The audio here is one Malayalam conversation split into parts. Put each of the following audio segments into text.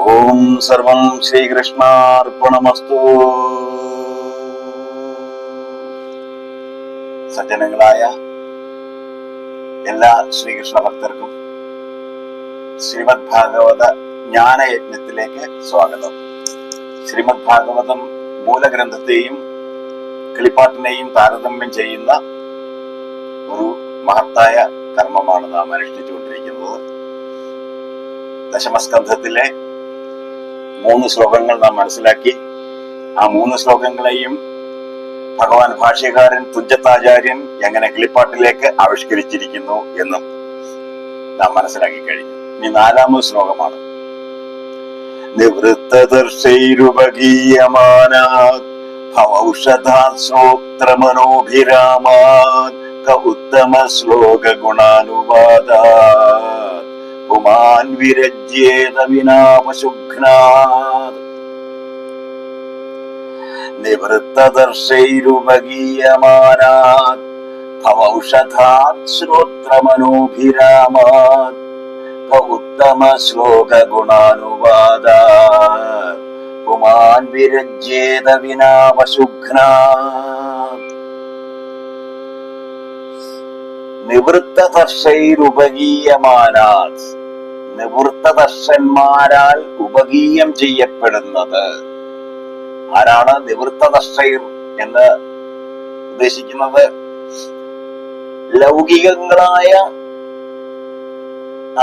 ഓം സർവം ശ്രീകൃഷ്ണാർപ്പണമസ്തു. സജ്ജനങ്ങളായ എല്ലാ ശ്രീകൃഷ്ണ ഭക്തർക്കും ശ്രീമദ് ഭാഗവത ജ്ഞാനയജ്ഞത്തിലേക്ക് സ്വാഗതം. ശ്രീമദ് ഭാഗവതം മൂലഗ്രന്ഥത്തെയും കിളിപ്പാട്ടിനെയും താരതമ്യം ചെയ്യുന്ന ഒരു മഹത്തായ കർമ്മമാണ് നാം അനുഷ്ഠിച്ചുകൊണ്ടിരിക്കുന്നത്. ദശമസ്കന്ധത്തിലെ 3 ശ്ലോകങ്ങൾ നാം മനസ്സിലാക്കി. ആ 3 ശ്ലോകങ്ങളെയും ഭഗവാൻ ഭാഷ്യകാരൻ തുഞ്ചത്താചാര്യൻ എങ്ങനെ കിളിപ്പാട്ടിലേക്ക് ആവിഷ്കരിച്ചിരിക്കുന്നു എന്നും നാം മനസ്സിലാക്കി കഴിഞ്ഞു. ഇനി 4ാമത് ശ്ലോകമാണ്. നിവൃത്തദർശൈരുപഗീയമാനാത് ഭവൗഷധാത് ശ്രോത്രമനോഭിരാമാത് ഉത്തമ ശ്ലോക ഗുണാനുവാദാത് പുമാൻ വിരജ്യേത വിനാപശുഘ്നാത്. നിവൃത്തദർശൈരുപഗീയമാനാത് ഭവൗഷധാത് ശ്രോത്രമനോഭിരാമാത് ഉത്തമ ശ്ലോക ഗുണാനുവാദാത് പുമാൻ വിരജ്യേത വിനാപശുഘ്നാത്. നിവൃത്തദർശൈരുപഗീയമാനാത്, നിവൃത്തദർശന്മാരാൽ ഉപഗീയം ചെയ്യപ്പെടുന്നത്. ആരാണ് നിവൃത്തദർശൈർ എന്ന് ഉദ്ദേശിക്കുന്നത്? ലൗകികങ്ങളായ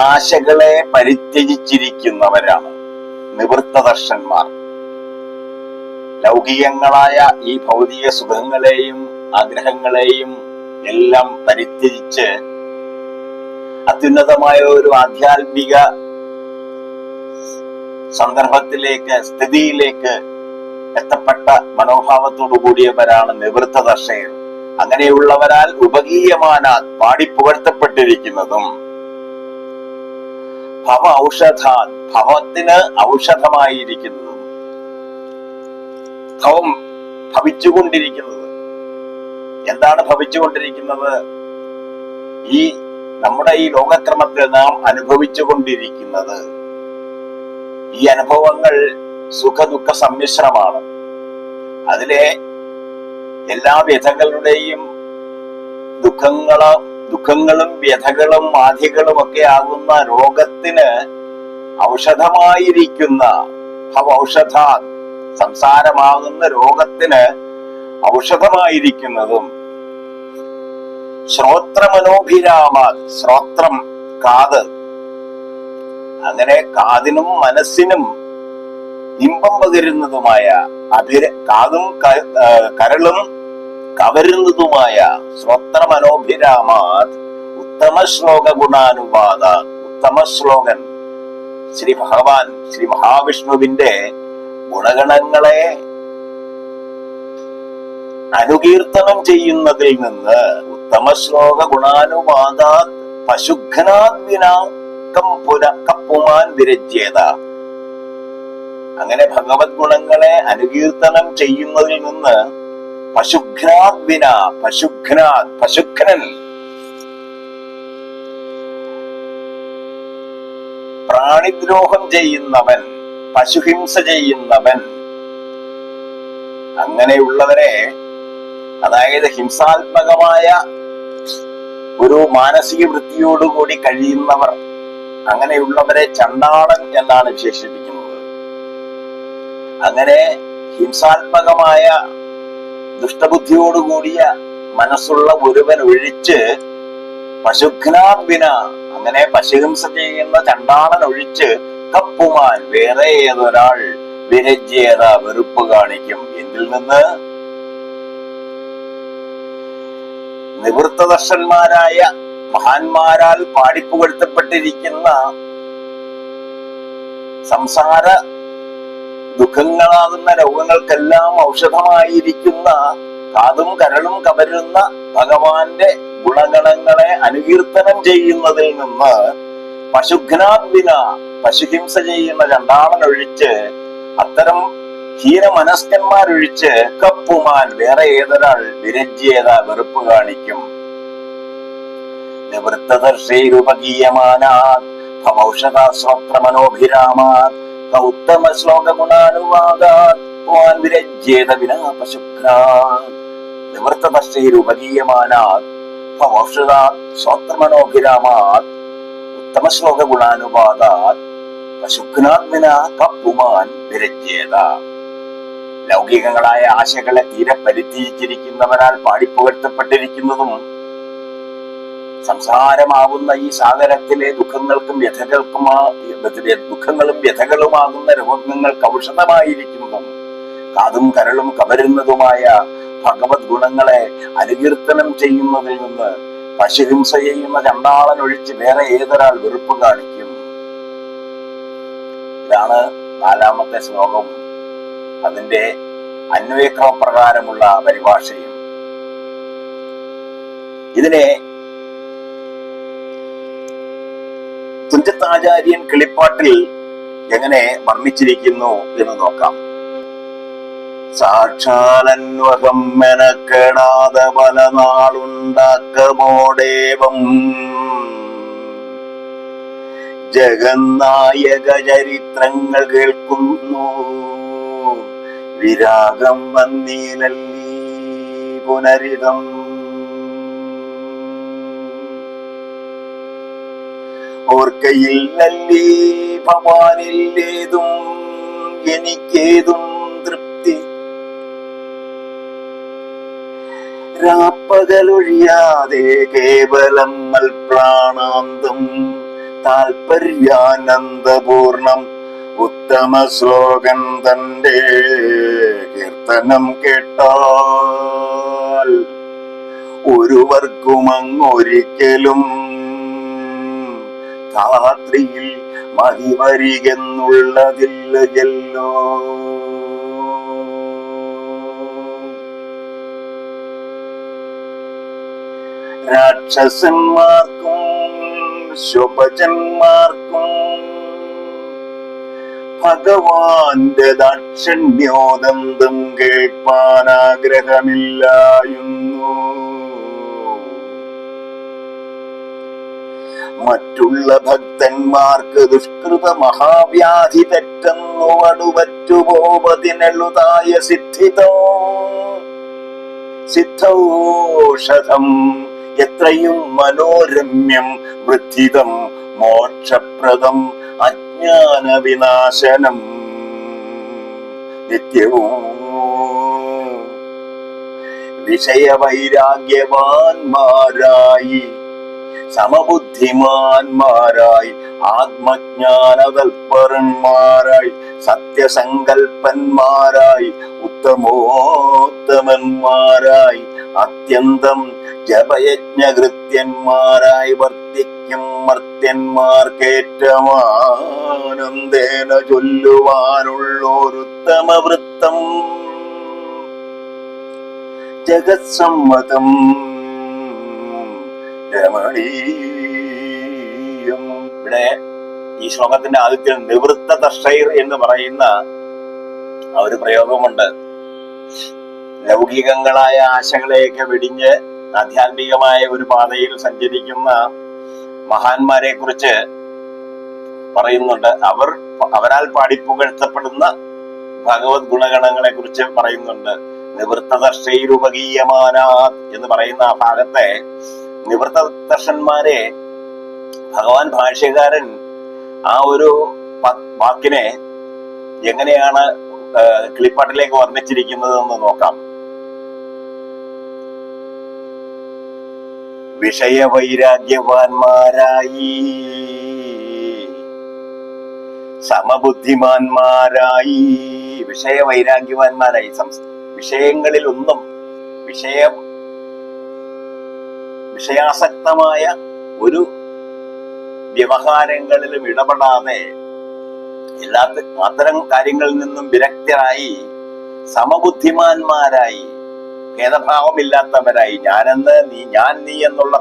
ആശകളെ പരിത്യജിച്ചിരിക്കുന്നവരാണ് നിവൃത്തദർശന്മാർ. ലൗകികങ്ങളായ ഈ ഭൗതിക സുഖങ്ങളെയും ആഗ്രഹങ്ങളെയും എല്ലാം പരിത്യജിച്ച് അത്യുന്നതമായ ഒരു ആധ്യാത്മിക സന്ദർഭത്തിലേക്ക്, സ്ഥിതിയിലേക്ക് എത്തപ്പെട്ട മനോഭാവത്തോടു കൂടിയവരാണ് നിവൃത്തദർശകർ. അങ്ങനെയുള്ളവരാൽ ഉപഗീയമാനാത്, പാടിപ്പുകഴ്ത്തപ്പെട്ടിരിക്കുന്നതും, ഭവ ഔഷധാത്, ഭവത്തിന് ഔഷധമായിരിക്കുന്നതും, ഭവം ഭവിച്ചുകൊണ്ടിരിക്കുന്നത്. എന്താണ് ഭവിച്ചുകൊണ്ടിരിക്കുന്നത്? ഈ നമ്മുടെ ഈ ലോകക്രമത്തിൽ നാം അനുഭവിച്ചുകൊണ്ടിരിക്കുന്നത്. ഈ അനുഭവങ്ങൾ സുഖദുഃഖ സമ്മിശ്രമാണ്. അതിലെ എല്ലാ വ്യഥകളുടെയും ദുഃഖങ്ങളും വ്യഥകളും ആധികളും ഒക്കെ ആകുന്ന രോഗത്തിന് ഔഷധമായിരിക്കുന്ന ഔഷധാ, സംസാരമാകുന്ന രോഗത്തിന് ഔഷധമായിരിക്കുന്നതും, ശ്രോത്രമനോഭിരാമാത്, ശ്രോത്രം കാത്, അങ്ങനെ കാതിനും മനസ്സിനും ഇമ്പം പകരുന്നതുമായ, കാതും കരളും കവരുന്നതുമായ ശ്രോത്രമനോഭിരാമാത് ഉത്തമ ശ്ലോക ഗുണാനുവാദാത്. ഉത്തമ ശ്ലോകൻ ശ്രീ ഭഗവാൻ, ശ്രീ മഹാവിഷ്ണുവിന്റെ ഗുണഗണങ്ങളെ അനുകീർത്തനം ചെയ്യുന്നതിൽ നിന്ന്, ഉത്തമ ശ്ലോക ഗുണാനുവാദാത് പശുഘ്നാത് വിനാ കപ്പുമാൻ വിരജ്യേത. അങ്ങനെ ഭഗവത് ഗുണങ്ങളെ അനുകീർത്തനം ചെയ്യുന്നതിൽ നിന്ന് പശുഘ്നാത് വിന, പശുഘ്നാത്, പശുഘ്നൻ, പ്രാണിദ്രോഹം ചെയ്യുന്നവൻ, പശുഹിംസ ചെയ്യുന്നവൻ, അങ്ങനെയുള്ളവരെ, അതായത് ഹിംസാത്മകമായ ഒരു മാനസിക വൃത്തിയോടുകൂടി കഴിയുന്നവർ, അങ്ങനെയുള്ളവരെ ചണ്ടാളൻ എന്നാണ് വിശേഷിപ്പിക്കുന്നത്. അങ്ങനെ ഹിംസാത്മകമായ ദുഷ്ടബുദ്ധിയോടുകൂടിയ മനസ്സുള്ള ഒരുവൻ ഒഴിച്ച്, പശുഘ്നാബിന, അങ്ങനെ പശുഹിംസ ചെയ്യുന്ന ചണ്ടാളൻ ഒഴിച്ച്, കപ്പുമാൻ, വേറെ ഏതൊരാൾ വിരജ്യേത, വെറുപ്പ് കാണിക്കും. എന്തിൽ നിന്ന്? നിവൃത്തദർശന്മാരായ മഹാന്മാരാൽ പാടിപ്പുകഴ്ത്തപ്പെട്ടിരിക്കുന്ന സംസാര ദുഃഖങ്ങളാകുന്ന രോഗങ്ങൾക്കെല്ലാം ഔഷധമായിരിക്കുന്ന, കാതും കരളും കവരുന്ന ഭഗവാന്റെ ഗുണഗണങ്ങളെ അനുകീർത്തനം ചെയ്യുന്നതിൽ നിന്ന് പശുഘ്നാബിന, പശുഹിംസ ചെയ്യുന്ന ചണ്ടാളനൊഴിച്ച്, അത്തരം ഹീനമനസ്കന്മാരൊഴിച്ച്, കപ്പുമാൻ, വേറെ ഏതൊരാൾ വിരജ്യേത, വെറുപ്പ് കാണിക്കും. നിവൃത്തദർശൈരുപഗീയമാനാത് ഭവൗഷധാ ശ്രോത്രമനോഭിരാമാത് ഉത്തമ ശ്ലോക ഗുണാനുവാദാത് ഭവാൻ വിരജ്യേത വിനാ പശുഘ്നാത് നിവൃത്തദർശൈരുപഗീയമാനാത് ഭവൗഷധാത് ശ്രോത്രമനോഭിരാമാത് ഉത്തമ ശ്ലോക ഗുണാനുവാദാത് പശുഘ്നാത് വിനാ പുമാൻ വിരജ്യേത. ലൗകികങ്ങളായ ആശകളെ തീരെ പരിത്യജിച്ചിരിക്കുന്നവരാൽ പാടിപ്പുകഴ്ത്തപ്പെട്ടിരിക്കുന്നതും സംസാരമാവുന്ന ഈ സാഗരത്തിലെ ദുഃഖങ്ങളും വ്യഥകളുമാകുന്ന രോഗങ്ങൾക്ക് ഔഷധമായിരിക്കുന്നതും കാതും കരളും കവരുന്നതുമായ ഭഗവത് ഗുണങ്ങളെ അനുകീർത്തനം ചെയ്യുന്നതിൽ നിന്ന് പശുഹിംസ ചെയ്യുന്ന ചണ്ടാളൻ ഒഴിച്ച് വേറെ ഏതൊരാൾ വെറുപ്പ് കാണിക്കും? ഇതാണ് 4-ാമത്തെ ശ്ലോകം, അതിന്റെ അന്വയക്രമപ്രകാരമുള്ള പരിഭാഷയും. ഇതിനെ തുഞ്ചത്താചാര്യൻ കിളിപ്പാട്ടിൽ എങ്ങനെ വർണ്ണിച്ചിരിക്കുന്നു എന്ന് നോക്കാം. സാക്ഷാലന്വകം മെനക്കെടാതെ പല നാളുണ്ടാക്കമോടേവം ജഗന്നായക ചരിത്രങ്ങൾ കേൾക്കുന്നു വിരാഗം വന്നീലല്ലീ പുനരിതം. ഓർക്കയില്ലല്ലീ ഭവാനില്ലേതും എനിക്കേതും തൃപ്തി, രാപ്പകലൊഴിയാതെ കേവലം മൽപ്രാണാന്തം താൽപര്യാനന്ദപൂർണം ഉത്തമ ശ്ലോകൻ തന്റെ കീർത്തനം കേട്ടാൽ ഒരുവർക്കുമങ്ങൊരിക്കലും ധാത്രിയിൽ മതിവരികെന്നുള്ളതില്ലല്ലോ. രാക്ഷസന്മാർക്കും ശുഭജന്മാർക്കും ഭഗവാന്റെ ദാക്ഷിണ്യോദന്തം കേൾപ്പാനാഗ്രഹമില്ലായുന്നു. മറ്റുള്ള ഭക്തന്മാർക്ക് ദുഷ്കൃത മഹാവ്യാധി തെറ്റെന്നു അടുവറ്റുപോപതിനെളുതായ സിദ്ധൌഷധം എത്രയും മനോരമ്യം വൃദ്ധിതം മോക്ഷപ്രദം അജ്ഞാന വിനാശനം നിത്യവും വിഷയവൈരാഗ്യവാന്മാരായി സമബുദ്ധിമാന്മാരായി ആത്മജ്ഞാനതൽപരന്മാരായി സത്യസങ്കൽപ്പന്മാരായി ഉത്തമോത്തമന്മാരായി അത്യന്തം ജപയജ്ഞകൃത്യന്മാരായി വർത്തിക്കും മർത്യന്മാർക്കേറ്റമാനന്ദേന ചൊല്ലുവാനുള്ളോരുത്തമ വൃത്തം ജഗത്സമ്മതം രമണീയം. ഇവിടെ ഈ ശ്ലോകത്തിന്റെ ആദ്യത്തിൽ നിവൃത്ത ദർശൈർ എന്ന് പറയുന്ന ഒരു പ്രയോഗമുണ്ട്. ലൗകികങ്ങളായ ആശകളെയൊക്കെ വെടിഞ്ഞ് ആധ്യാത്മികമായ ഒരു പാതയിൽ സഞ്ചരിക്കുന്ന മഹാന്മാരെ കുറിച്ച് പറയുന്നുണ്ട്. അവരാൽ പാടിപ്പുകഴ്ത്തപ്പെടുന്ന ഭഗവത് ഗുണഗണങ്ങളെ കുറിച്ച് പറയുന്നുണ്ട്. നിവൃത്തദർശൈരുപഗീയമാനാത് എന്ന് പറയുന്ന ആ ഭാഗത്തെ നിവൃത്തദർശന്മാരെ ഭഗവാൻ ഭാഷ്യകാരൻ ആ ഒരു വാക്കിനെ എങ്ങനെയാണ് കിളിപ്പാട്ടിലേക്ക് വർണ്ണിച്ചിരിക്കുന്നത് എന്ന് നോക്കാം. വിഷയവൈരാഗ്യവാന്മാരായി സമബുദ്ധിമാന്മാരായി, വിഷയവൈരാഗ്യവാന്മാരായി, വിഷയങ്ങളിൽ ഒന്നും വിഷയാസക്തമായ ഒരു വ്യവഹാരങ്ങളിലും ഇടപെടാതെ അത്തരം കാര്യങ്ങളിൽ നിന്നും വിരക്തരായി സമബുദ്ധിമാന്മാരായി ഭേദഭാവമില്ലാത്തവരായി, ഞാൻ നീ എന്നുള്ള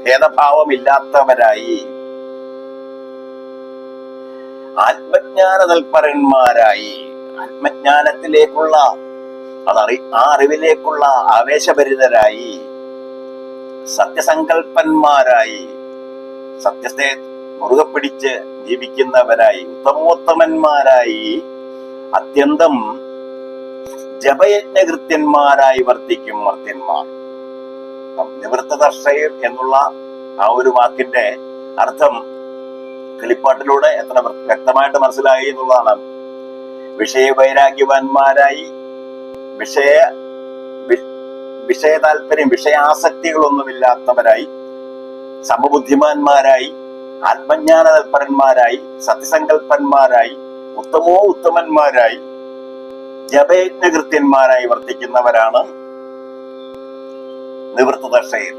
ഭേദഭാവമില്ലാത്തവരായി ആത്മജ്ഞാന തൽപരന്മാരായി, ആത്മജ്ഞാനത്തിലേക്കുള്ള ആ അറിവിലേക്കുള്ള ആവേശഭരിതരായി, സത്യസങ്കൽപ്പന്മാരായി, സത്യത്തെ മുറുകെ പിടിച്ച് ജീവിക്കുന്നവരായി, ഉത്തമോത്തമന്മാരായി, അത്യന്തം ജപയജ്ഞകൃത്യന്മാരായി വർത്തിക്കും മർത്യന്മാർ. നിവൃത്തദർശയർ എന്നുള്ള ആ ഒരു വാക്കിന്റെ അർത്ഥം കിളിപ്പാട്ടിലൂടെ എത്ര വ്യക്തമായിട്ട് മനസ്സിലായി എന്നുള്ളതാണ്. വിഷയവൈരാഗ്യവാന്മാരായി, വിഷയ താല്പര്യം, വിഷയാസക്തികളൊന്നുമില്ലാത്തവരായി, സമബുദ്ധിമാന്മാരായി, ആത്മജ്ഞാന തൽപരന്മാരായി, സത്യസങ്കല്പന്മാരായി, ഉത്തമന്മാരായി, ജപയജ്ഞകൃത്യന്മാരായി വർത്തിക്കുന്നവരാണ് നിവൃത്തദർശയർ.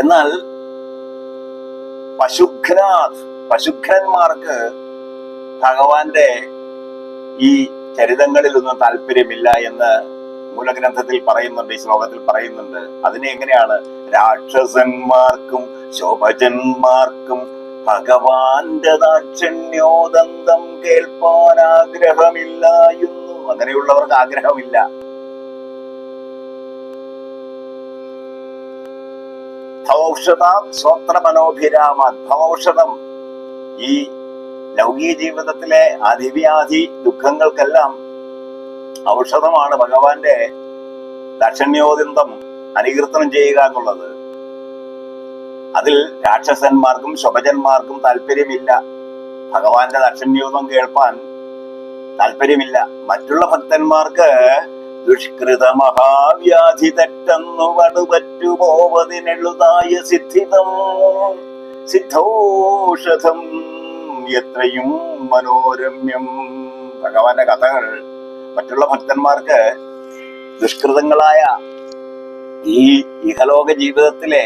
എന്നാൽ പശുഘ്നന്മാർക്ക് ഭഗവാന്റെ ഈ ചരിതങ്ങളിലൊന്നും താല്പര്യമില്ല എന്ന് മൂലഗ്രന്ഥത്തിൽ പറയുന്നുണ്ട്, ഈ ശ്ലോകത്തിൽ പറയുന്നുണ്ട്. അതിനെ എങ്ങനെയാണ്? രാക്ഷസന്മാർക്കും ശോഭജന്മാർക്കും ഭഗവാന്റെ ദാക്ഷിണ്യോദന്തം കേൾപ്പാൻ ആഗ്രഹമില്ലായിരുന്നു. അങ്ങനെയുള്ളവർക്ക് ആഗ്രഹമില്ല. ഭവൗഷധം, ഈ ലൗകിക ജീവിതത്തിലെ അതിവ്യാധി ദുഃഖങ്ങൾക്കെല്ലാം ഔഷധമാണ് ഭഗവാന്റെ ദാക്ഷിണ്യോദന്തം അനുകീർത്തനം ചെയ്യുക എന്നുള്ളത്. അതിൽ രാക്ഷസന്മാർക്കും ശുഭജന്മാർക്കും താല്പര്യമില്ല. ഭഗവാന്റെ ദാക്ഷിണ്യോദം കേൾപ്പാൻ താല്പര്യമില്ല. മറ്റുള്ള ഭക്തന്മാർക്ക് ദുഷ്കൃത മഹാവ്യാധി തെറ്റെന്നു വടുപറ്റുപോവതിനെഴുതായ സിദ്ധൌഷധം എത്രയും മനോരമ്യം. ഭഗവാന്റെ കഥകൾ മറ്റുള്ള ഭക്തന്മാർക്ക് ദുഷ്കൃതങ്ങളായ ഈ ഇഹലോക ജീവിതത്തിലെ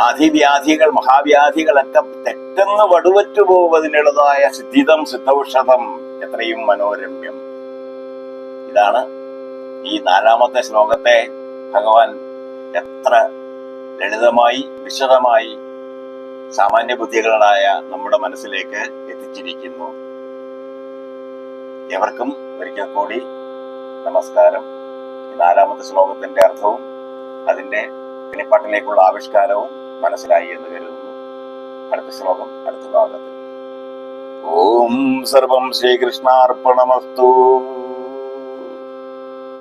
ആധിവ്യാധികൾ, മഹാവ്യാധികളൊക്കെ തെറ്റെന്ന് വടുവറ്റുപോവതിനുള്ളതായ സിദ്ധൌഷധം എത്രയും മനോരമ്യം. ഇതാണ് ഈ 4-ാമത്തെ ശ്ലോകത്തെ ഭഗവാൻ എത്ര ലളിതമായി വിശദമായി സാമാന്യ ബുദ്ധികളായ നമ്മുടെ മനസ്സിലേക്ക് എത്തിച്ചിരിക്കുന്നു. എവർക്കും ഒരിക്കൽ കൂടി നമസ്കാരം. 4-ാമത്തെ ശ്ലോകത്തിന്റെ അർത്ഥവും അതിന്റെ കിളിപ്പാട്ടിലേക്കുള്ള ആവിഷ്കാരവും മനസ്സിലായി എന്ന് കരുതുന്നു. അടുത്ത ശ്ലോകം അടുത്ത ഭാഗത്ത്. ഓം സർവം ശ്രീകൃഷ്ണാർപ്പണമസ്തു.